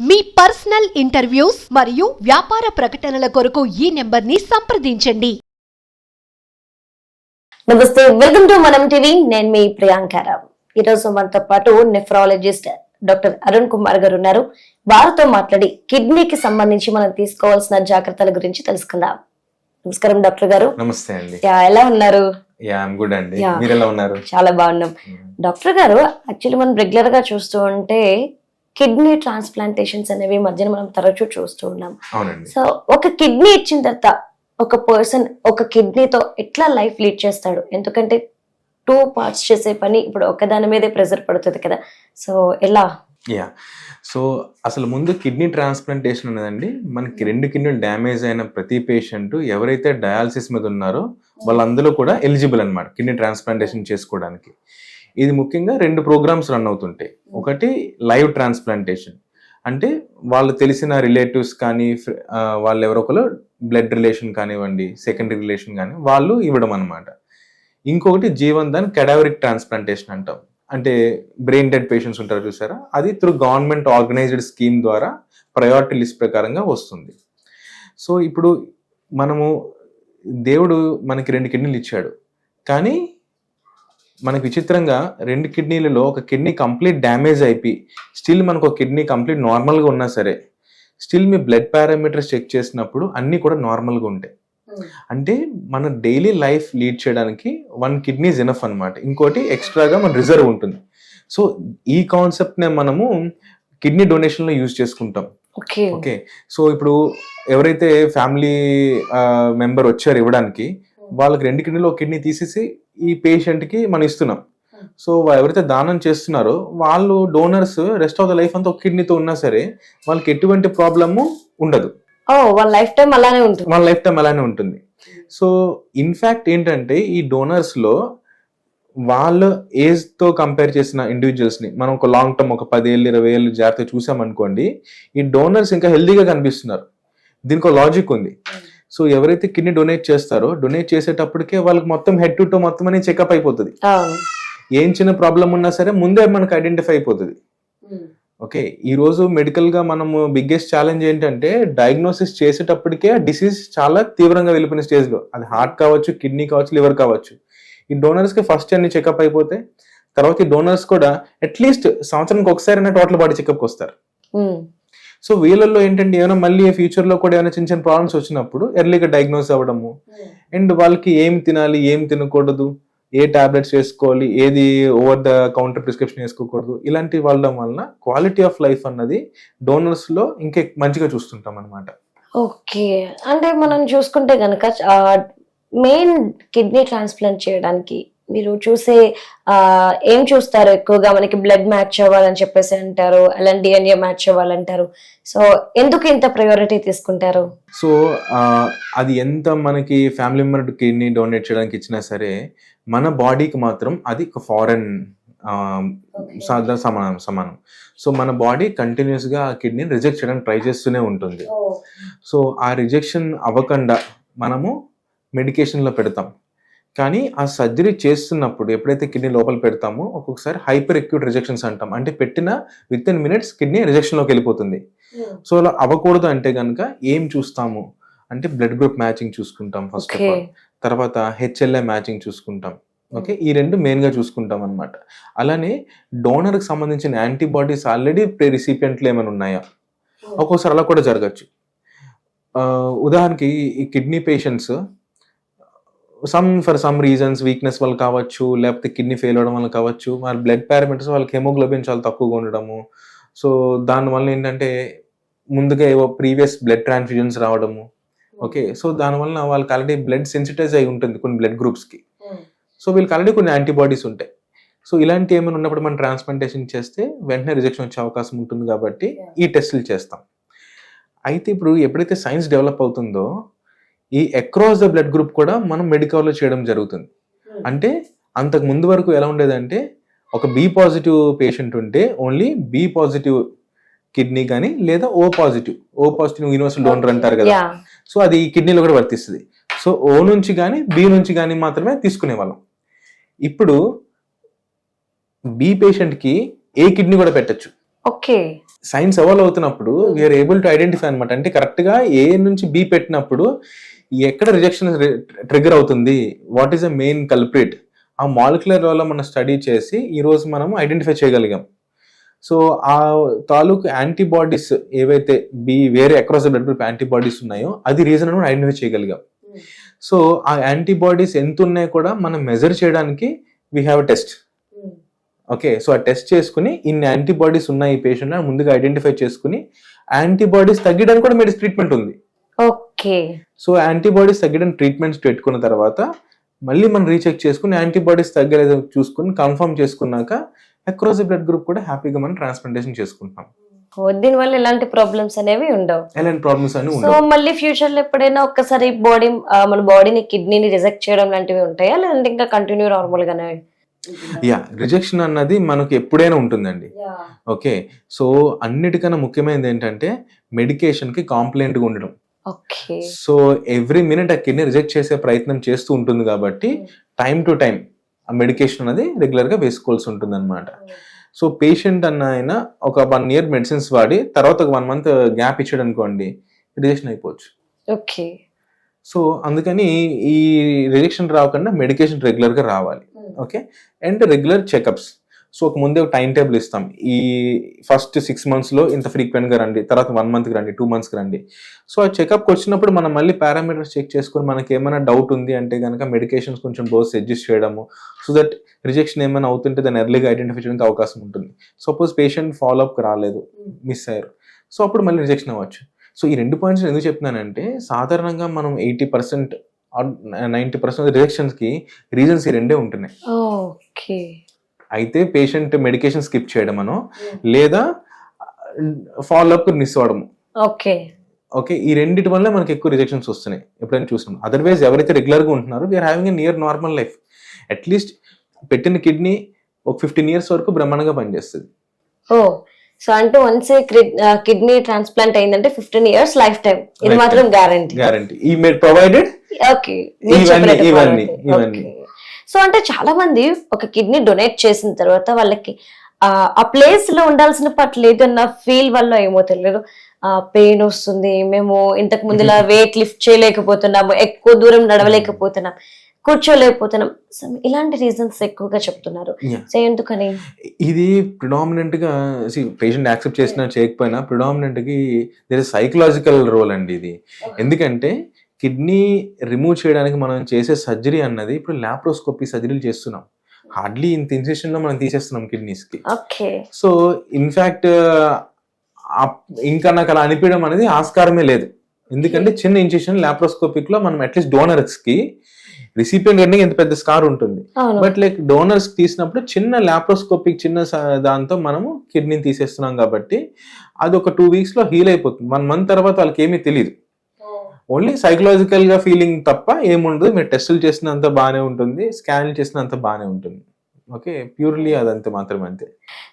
మీ personal interviews మరియు వ్యాపార ప్రకటనల కొరకు ఈ నెంబర్ని సంప్రదించండి. నమస్తే, వెల్కమ్ టు మనం టీవీ. నేను మీ ప్రియాంకారావు. ఈరోజు మనతో పాటు నెఫ్రాలజిస్ట్ డాక్టర్ అరుణ్ కుమార్ గారు ఉన్నారు. వారితో మాట్లాడి కిడ్నీకి సంబంధించి మనం తీసుకోవాల్సిన జాగ్రత్తల గురించి తెలుసుకుందాం. నమస్కారం డాక్టర్ గారు. నమస్తే అండి. ఎలా ఉన్నారు? గుడ్ అండి. మీరు ఎలా ఉన్నారు? చాలా బాగున్నాం. డాక్టర్ గారు, యాక్చువల్లీ మనం రెగ్యులర్ గా చూస్తూ ఉంటే కిడ్నీ ట్రాన్స్ప్లాంటేషన్స్ అనేవి మధ్యన మనం తరచూ చూస్తూ ఉన్నాం. అవునండి. సో ఒక కిడ్నీ ఇచ్చిన తర్వాత ఒక పర్సన్ ఒక కిడ్నీతో ఎట్లా లైఫ్ లీడ్ చేస్తాడు? ఎందుకంటే 2 parts చేసే పని ఇప్పుడు ఒకదాని మీదే ప్రెజర్ పడుతుంది కదా. సో ఎలా? సో అసలు ముందు కిడ్నీ ట్రాన్స్ప్లాంటేషన్ అనేదండి, మనకి 2 కిడ్నీలు డ్యామేజ్ అయిన ప్రతి పేషెంట్ ఎవరైతే డయాలసిస్ మీద ఉన్నారో వాళ్ళందరూ కూడా ఎలిజిబుల్ అనమాట కిడ్నీ ట్రాన్స్ప్లాంటేషన్ చేసుకోవడానికి. ఇది ముఖ్యంగా 2 ప్రోగ్రామ్స్ రన్ అవుతుంటాయి. ఒకటి లైవ్ ట్రాన్స్ప్లాంటేషన్, అంటే వాళ్ళు తెలిసిన రిలేటివ్స్ కానీ వాళ్ళు ఎవరొకరు బ్లడ్ రిలేషన్ కానివ్వండి, సెకండరీ రిలేషన్ కానీ వాళ్ళు ఇవ్వడం అనమాట. ఇంకొకటి జీవన్దాన్ కెడావరిక్ ట్రాన్స్ప్లాంటేషన్ అంటాం, అంటే బ్రెయిన్ డెడ్ పేషెంట్స్ ఉంటారు చూసారా, అది త్రూ గవర్నమెంట్ ఆర్గనైజ్డ్ స్కీమ్ ద్వారా ప్రయారిటీ లిస్ట్ ప్రకారంగా వస్తుంది. సో ఇప్పుడు మనము దేవుడు మనకి 2 కిడ్నీలు ఇచ్చాడు, కానీ మనకి విచిత్రంగా 2 కిడ్నీలలో ఒక కిడ్నీ కంప్లీట్ డ్యామేజ్ అయిపోయి స్టిల్ మనకు ఒక కిడ్నీ కంప్లీట్ నార్మల్గా ఉన్నా సరే స్టిల్ మీ బ్లడ్ పారామీటర్స్ చెక్ చేసినప్పుడు అన్నీ కూడా నార్మల్గా ఉంటాయి. అంటే మన డైలీ లైఫ్ లీడ్ చేయడానికి 1 కిడ్నీ ఇస్ ఎనఫ్ అనమాట. ఇంకోటి ఎక్స్ట్రాగా మన రిజర్వ్ ఉంటుంది. సో ఈ కాన్సెప్ట్నే మనము కిడ్నీ డొనేషన్లో యూజ్ చేసుకుంటాం. ఓకే, సో ఇప్పుడు ఎవరైతే ఫ్యామిలీ మెంబర్ వచ్చారు ఇవ్వడానికి, వాళ్ళకి 2 కిడ్నీలో ఒక కిడ్నీ తీసేసి ఈ పేషెంట్కి మనం ఇస్తున్నాం. సో ఎవరైతే దానం చేస్తున్నారో వాళ్ళు donors rest of the life అంతా ఒక కిడ్నీతో ఉన్నా సరే వాళ్ళకి ఎటువంటి ప్రాబ్లము ఉండదు. వాళ్ళ లైఫ్ టైం అలానే ఉంటుంది. సో ఇన్ఫాక్ట్ ఏంటంటే ఈ డోనర్స్ లో వాళ్ళ ఏజ్ తో కంపేర్ చేసిన ఇండివిజువల్స్ ని మనం ఒక లాంగ్ టర్మ్ ఒక 10 ఏళ్ళు 20 ఏళ్ళు జాగ్రత్తగా చూసామనుకోండి, ఈ డోనర్స్ ఇంకా హెల్దీగా కనిపిస్తున్నారు. దీనికి ఒక లాజిక్ ఉంది. సో ఎవరైతే కిడ్నీ డొనేట్ చేస్తారో డొనేట్ చేసేటప్పటికే వాళ్ళకి మొత్తం హెడ్ టు టో మొత్తం అనేది చెకప్ అయిపోతుంది. ఏం చిన్న ప్రాబ్లం ఉన్నా సరే ముందే మనకు ఐడెంటిఫై అయిపోతుంది. ఓకే, ఈ రోజు మెడికల్ గా మనము బిగ్గెస్ట్ ఛాలెంజ్ ఏంటంటే డయాగ్నోసిస్ చేసేటప్పటికే డిసీజ్ చాలా తీవ్రంగా వెళ్ళిపోయిన స్టేజ్ లో, అది హార్ట్ కావచ్చు, కిడ్నీ కావచ్చు, లివర్ కావచ్చు. ఈ డోనర్స్ కి ఫస్ట్ అన్ని చెకప్ అయిపోతే తర్వాత ఈ డోనర్స్ కూడా అట్లీస్ట్ సంవత్సరానికి ఒకసారి టోటల్ బాడీ చెకప్ వస్తారు. సో వీళ్ళల్లో ఏంటంటే ఏమైనా మళ్ళీ ఫ్యూచర్ లో కూడా ఏమైనా చిన్న చిన్న ప్రాబ్లమ్స్ వచ్చినప్పుడు ఎర్లీగా డయాగ్నోస్ అవ్వడము, అండ్ వాళ్ళకి ఏం తినాలి ఏం తినకూడదు, ఏ టాబ్లెట్స్ వేసుకోవాలి, ఏది ఓవర్ ద కౌంటర్ ప్రిస్క్రిప్షన్ వేసుకోకూడదు, ఇలాంటి వాళ్ళ వలన క్వాలిటీ ఆఫ్ లైఫ్ అన్నది డోనర్స్ లో ఇంకా మంచిగా చూస్తుంటాం అనమాట. ఓకే, అంటే మనం చూసుకుంటే గనక మెయిన్ కిడ్నీ ట్రాన్స్ప్లాంట్ చేయడానికి మీరు చూసే ఏం చూస్తారు ఎక్కువగా? మనకి బ్లడ్ మ్యాచ్ అవ్వాలని చెప్పేసి అంటారు, అలాంటి డిఎన్ఏ మ్యాచ్ అవ్వాలంటారు. సో ఎందుకు ఇంత ప్రయారిటీ తీసుకుంటారు? సో అది ఎంత మనకి ఫ్యామిలీ మెంబర్ కిడ్నీ డొనేట్ చేయడానికి ఇచ్చినా సరే మన బాడీకి మాత్రం అది ఒక ఫారెన్ సమానం. సో మన బాడీ కంటిన్యూస్ గా ఆ కిడ్నీని రిజెక్ట్ చేయడానికి ట్రై చేస్తూనే ఉంటుంది. సో ఆ రిజెక్షన్ అవ్వకుండా మనము మెడికేషన్లో పెడతాం. కానీ ఆ సర్జరీ చేస్తున్నప్పుడు ఎప్పుడైతే కిడ్నీ లోపల పెడతామో ఒక్కొక్కసారి హైపర్ అక్యూట్ రిజెక్షన్స్ అంటాం, అంటే పెట్టిన విత్ ఇన్ మినిట్స్ కిడ్నీ రిజెక్షన్లోకి వెళ్ళిపోతుంది. సో అలా అవ్వకూడదు అంటే కనుక ఏం చూస్తాము అంటే బ్లడ్ గ్రూప్ మ్యాచింగ్ చూసుకుంటాం ఫస్ట్ ఆఫ్ ఆల్, తర్వాత హెచ్ఎల్ఏ మ్యాచింగ్ చూసుకుంటాం. ఓకే, ఈ 2 మెయిన్ గా చూసుకుంటాం అనమాట. అలానే డోనర్ కి సంబంధించిన యాంటీబాడీస్ ఆల్రెడీ రిసిపియంట్లు ఏమైనా ఉన్నాయా, ఒక్కోసారి అలా కూడా జరగచ్చు. ఉదాహరణకి ఈ kidney patients for some reasons weakness వల్ల కావచ్చు, లేకపోతే కిడ్నీ ఫెయిల్ అవడం వల్ల కావచ్చు, వాళ్ళ బ్లడ్ పారామీటర్స్ వాళ్ళకి హెమోగ్లోబిన్ చాలా తక్కువగా ఉండడము. సో దానివల్ల ఏంటంటే ముందుగా ఏవో ప్రీవియస్ బ్లడ్ ట్రాన్స్ఫ్యూజన్స్ రావడము. ఓకే, సో దానివల్ల వాళ్ళకి ఆల్రెడీ బ్లడ్ సెన్సిటైజ్ అయి ఉంటుంది కొన్ని బ్లడ్ గ్రూప్స్కి. సో వీళ్ళకి ఆల్రెడీ కొన్ని యాంటీబాడీస్ ఉంటాయి. సో ఇలాంటి ఏమైనా ఉన్నప్పుడు మనం ట్రాన్స్ప్లాంటేషన్ చేస్తే వెంటనే రిజెక్షన్ వచ్చే అవకాశం ఉంటుంది కాబట్టి ఈ టెస్టులు చేస్తాం. అయితే ఇప్పుడు ఎప్పుడైతే సైన్స్ డెవలప్ అవుతుందో ఈ అక్రాస్ ద బ్లడ్ గ్రూప్ కూడా మనం మెడికల్లో చేయడం జరుగుతుంది. అంటే అంతకు ముందు వరకు ఎలా ఉండేదంటే ఒక బి పాజిటివ్ పేషెంట్ ఉంటే ఓన్లీ బి పాజిటివ్ కిడ్నీ కానీ లేదా ఓ పాజిటివ్ యూనివర్సల్ డోనర్ అంటారు కదా, సో అది ఈ కిడ్నీలో కూడా వర్తిస్తుంది. సో ఓ నుంచి కానీ బి నుంచి కానీ మాత్రమే తీసుకునే వాళ్ళం. ఇప్పుడు బి పేషెంట్ కి ఏ కిడ్నీ కూడా పెట్టచ్చు. ఓకే. సైన్స్ ఎవాల్వ్ అవుతున్నప్పుడు వీఆర్ ఏబుల్ టు ఐడెంటిఫై అనమాట. అంటే కరెక్ట్ గా ఏ నుంచి బి పెట్టినప్పుడు ఎక్కడ రిజెక్షన్ ట్రిగర్ అవుతుంది, what is the main culprit, ఆ మాలిక్యులర్ లెవెల్లో మనం స్టడీ చేసి ఈ రోజు మనం ఐడెంటిఫై చేయగలిగాం. సో ఆ తాలూకు యాంటీబాడీస్ ఏవైతే వేరే across the blood group antibodies ఉన్నాయో అది రీజన్ అని ఐడెంటిఫై చేయగలిగాం. సో ఆ యాంటీబాడీస్ ఎంత ఉన్నాయో కూడా మనం మెజర్ చేయడానికి we have test. Okay, so ఆ టెస్ట్ చేసుకుని ఇన్ని యాంటీబాడీస్ ఉన్నాయి ఈ పేషెంట్ అని ముందుగా ఐడెంటిఫై చేసుకుని యాంటీబాడీస్ తగ్గడానికి కూడా మెడిసిన్ ట్రీట్మెంట్ ఉంది. ఓకే. సో యాంటీబాడీస్ తగ్గడానికి ట్రీట్మెంట్స్ పెట్టుకున్న తర్వాత మళ్ళీ మనం రీచెక్ చేసుకుని యాంటీబాడీస్ తగ్గలేదో చూసుకుని కన్ఫర్మ్ చేసుకున్నాక అక్రాస్ ది బ్లడ్ గ్రూప్ కూడా హ్యాపీగా మనం ట్రాన్స్ప్లాంటేషన్ చేసుకుంటాం. దీని వల్ల ఎలాంటి ప్రాబ్లమ్స్ అనేవి ఉండవు. ఎలాంటి ప్రాబ్లమ్స్ అని సో ఉండవు. మళ్ళీ ఫ్యూచర్ లో ఎప్పుడైనా ఒక్కసారి మన బాడీని కిడ్నీని రిజెక్ట్ చేయడం లాంటివి ఉంటాయా, లేదంటే ఇంకా కంటిన్యూ నార్మల్ గానే? యా, రిజెక్షన్ అన్నది మనకు ఎప్పుడైనా ఉంటుందండి. ఓకే, సో అన్నిటికన్నా ముఖ్యమైనది ఏంటంటే మెడికేషన్ కి కాంప్లైంట్ గా ఉండడం. ఓకే. సో ఎవ్రీ మినిట్ ఆ కిడ్నీ రిజెక్ట్ చేసే ప్రయత్నం చేస్తూ ఉంటుంది కాబట్టి టైం టు టైం ఆ మెడికేషన్ అనేది రెగ్యులర్ గా వేసుకోవాల్సి ఉంటుంది అనమాట. సో పేషెంట్ అన్న ఆయన ఒక 1 year మెడిసిన్స్ వాడి తర్వాత ఒక 1 month గ్యాప్ ఇచ్చాడు అనుకోండి, రిజెక్షన్ అయిపోవచ్చు. ఓకే. సో అందుకని ఈ రిజెక్షన్ రాకుండా మెడికేషన్ రెగ్యులర్ గా రావాలి. Okay, and regular checkups. So ఒక ముందే ఒక టైం టేబుల్ ఇస్తాం, ఈ ఫస్ట్ 6 months లో ఇంత ఫ్రీక్వెంట్ గా రండి, తర్వాత 1 month కి రండి, 2 months కి రండి. సో ఆ చెకప్కి వచ్చినప్పుడు మనం మళ్ళీ పారామీటర్స్ చెక్ చేసుకుని మనకి ఏమైనా డౌట్ ఉంది అంటే కనుక మెడికేషన్స్ కొంచెం డోస్ అడ్జస్ట్ చేయడము, సో దట్ రిజెక్షన్ ఏమైనా అవుతుంటే దాన్ని ఎర్లీగా ఐడెంటిఫై చేయడానికి అవకాశం ఉంటుంది. సపోజ్ పేషెంట్ ఫాలోఅప్ రాలేదు, మిస్ అయ్యారు, సో అప్పుడు మళ్ళీ రిజెక్షన్ అవ్వచ్చు. సో ఈ 2 points ఎందుకు చెప్తున్నానంటే సాధారణంగా మనం 80% 90% రిజెక్షన్స్ కి రీజన్స్ ఈ 2 ఉంటున్నాయి. ఓకే. అయితే పేషెంట్ మెడికేషన్ స్కిప్ చేయడమనో లేదా ఫాలోఅప్ మిస్ అవ్వడము. ఓకే. ఓకే, ఈ రెండిటి వల్ల మనకి ఎక్కువ రిజెక్షన్స్ వస్తున్నాయి ఎప్పుడైనా చూసినాం. అదర్వైజ్ ఎవరైతే రెగ్యులర్ గా ఉంటున్నారో we are having a near normal life. At least పెట్టిన కిడ్నీ ఒక 15 years వరకు బ్రహ్మాండంగా పనిచేస్తుంది. ఓ, సో అంటే వన్స్ కిడ్నీ ట్రాన్స్ప్లాంట్ అయిందంటే 15 years లైఫ్ టైం, ఇది మాత్రం గ్యారంటీ. ఈ ప్రొవైడెడ్. ఓకే. ఇవన్నీ. సో అంటే చాలా మంది ఒక కిడ్నీ డొనేట్ చేసిన తర్వాత వాళ్ళకి ఆ ప్లేస్ లో ఉండాల్సిన పట్ల లేదన్న ఫీల్ వల్ల ఏమో తెలియదు పెయిన్ వస్తుంది, మేము ఇంతకు ముందులా వెయిట్ లిఫ్ట్ చేయలేకపోతున్నాము, ఎక్కువ దూరం నడవలేకపోతున్నాం, కూర్చోలేకపోతున్నాం, ఇలాంటి రీజన్స్ ఎక్కువగా చెప్తున్నారు. సో ఎందుకని? ఇది ప్రిడామినెంట్ గా పేషెంట్ యాక్సెప్ట్ చేసినా చేయకపోయినా ప్రిడామినెంట్ కి దేర్ ఇస్ సైకలాజికల్ రోల్ అండి ఇది. ఎందుకంటే కిడ్నీ రిమూవ్ చేయడానికి మనం చేసే సర్జరీ అన్నది ఇప్పుడు లాప్రోస్కోపీ సర్జరీలు చేస్తున్నాం. హార్డ్లీ ఇంత ఇన్సిషన్ లో మనం తీసేస్తున్నాం కిడ్నీస్ కి. సో ఇన్ఫాక్ట్ ఇంకా నాకు అలా అనిపించడం అనేది ఆస్కారమే లేదు. ఎందుకంటే చిన్న ఇన్సిషన్ లాప్రోస్కోపిక్ లో మనం అట్లీస్ట్ డోనర్స్ కి రిసిపియంట్ కంటే ఎంత పెద్ద స్కార్ ఉంటుంది, బట్ లైక్ డోనర్స్ తీసినప్పుడు చిన్న లాప్రోస్కోపిక్ చిన్న దాంతో మనము కిడ్నీని తీసేస్తున్నాం కాబట్టి అది ఒక 2 weeks లో హీల్ అయిపోతుంది. 1 month తర్వాత వాళ్ళకి ఏమీ తెలియదు, ఓన్లీ సైకలాజికల్ గా ఫీలింగ్ తప్ప ఏముండదు. మీరు టెస్టులు చేసినంత బాగానే ఉంటుంది, స్కాన్లు చేసినంత బాగానే ఉంటుంది. ఓకే, ప్యూర్లీ అదంతే మాత్రమే, అంతే.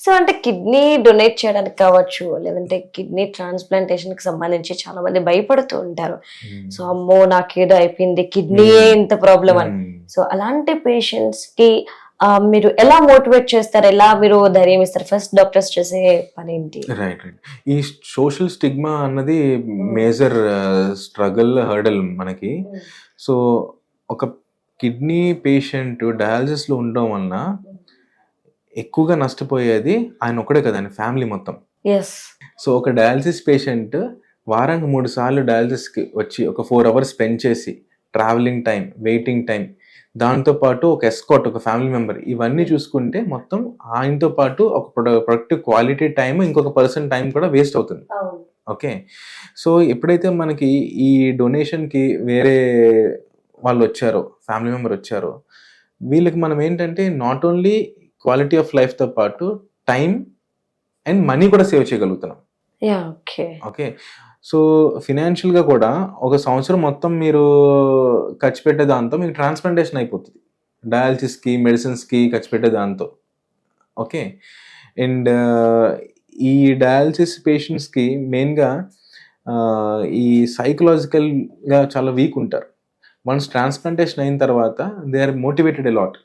సో అంటే కిడ్నీ డొనేట్ చేయడానికి కావచ్చు, లేదంటే కిడ్నీ ట్రాన్స్ప్లాంటేషన్ కి సంబంధించి చాలా మంది భయపడుతూ ఉంటారు. సో అమ్మో నాకేదో అయిపోయింది, కిడ్నీయే ఇంత ప్రాబ్లం అని. సో అలాంటి పేషెంట్స్ కి మీరు ఎలా మోటివేట్ చేస్తారు, ఎలా మీరు ధైర్యం ఇస్తారు? ఫస్ట్ డాక్టర్స్ చేసే పని ఏంటి? రైట్. ఈ సోషల్ స్టిగ్మా అన్నది మేజర్ స్ట్రగుల్, హర్డల్ మనకి. సో ఒక కిడ్నీ పేషెంట్ డయాలసిస్ లో ఉండడం వలన ఎక్కువగా నష్టపోయేది ఆయన ఒక్కడే కదా, ఆయన ఫ్యామిలీ మొత్తం. సో ఒక డయాలసిస్ పేషెంట్ వారానికి 3 సార్లు డయాలసిస్ కి వచ్చి ఒక 4 hours స్పెండ్ చేసి ట్రావెలింగ్ టైం, వెయిటింగ్ టైం, దాంతో పాటు ఒక ఎస్కాట్, ఒక ఫ్యామిలీ మెంబర్, ఇవన్నీ చూసుకుంటే మొత్తం ఆయనతో పాటు ఒక ప్రొడక్టివ్ క్వాలిటీ టైం, ఇంకొక పర్సన్ టైం కూడా వేస్ట్ అవుతుంది. ఓకే, సో ఎప్పుడైతే మనకి ఈ డొనేషన్ కి వేరే వాళ్ళు వచ్చారో, ఫ్యామిలీ మెంబర్ వచ్చారో, వీళ్ళకి మనం ఏంటంటే not only quality of life తో పాటు టైం అండ్ మనీ కూడా సేవ్ చేయగలుగుతున్నాం. ఓకే, సో ఫినాన్షియల్ గా కూడా ఒక సంవత్సరం మొత్తం మీరు ఖర్చు పెట్టే దాంతో మీకు ట్రాన్స్ప్లాంటేషన్ అయిపోతుంది, డయాలసిస్ కి, మెడిసిన్స్ కి ఖర్చు పెట్టే దాంతో. ఓకే, అండ్ ఈ డయాలసిస్ పేషెంట్స్ కి మెయిన్ గా ఈ సైకలాజికల్ గా చాలా వీక్ ఉంటారు. వన్స్ ట్రాన్స్ప్లాంటేషన్ అయిన తర్వాత they are motivated a lot.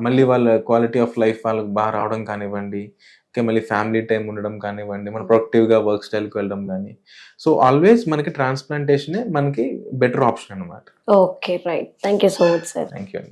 మళ్ళీ వాళ్ళ క్వాలిటీ ఆఫ్ లైఫ్ వాళ్ళకి బాగా రావడం కానివ్వండి, ఇంకా మళ్ళీ ఫ్యామిలీ టైం ఉండడం కానివ్వండి, మనం ప్రొడక్టివ్గా వర్క్ స్టైల్కి వెళ్ళడం కానీ, సో ఆల్వేస్ మనకి ట్రాన్స్ప్లాంటేషనే మనకి బెటర్ ఆప్షన్ అనమాట. Okay, right. Thank you so much sir. Thank you అండి.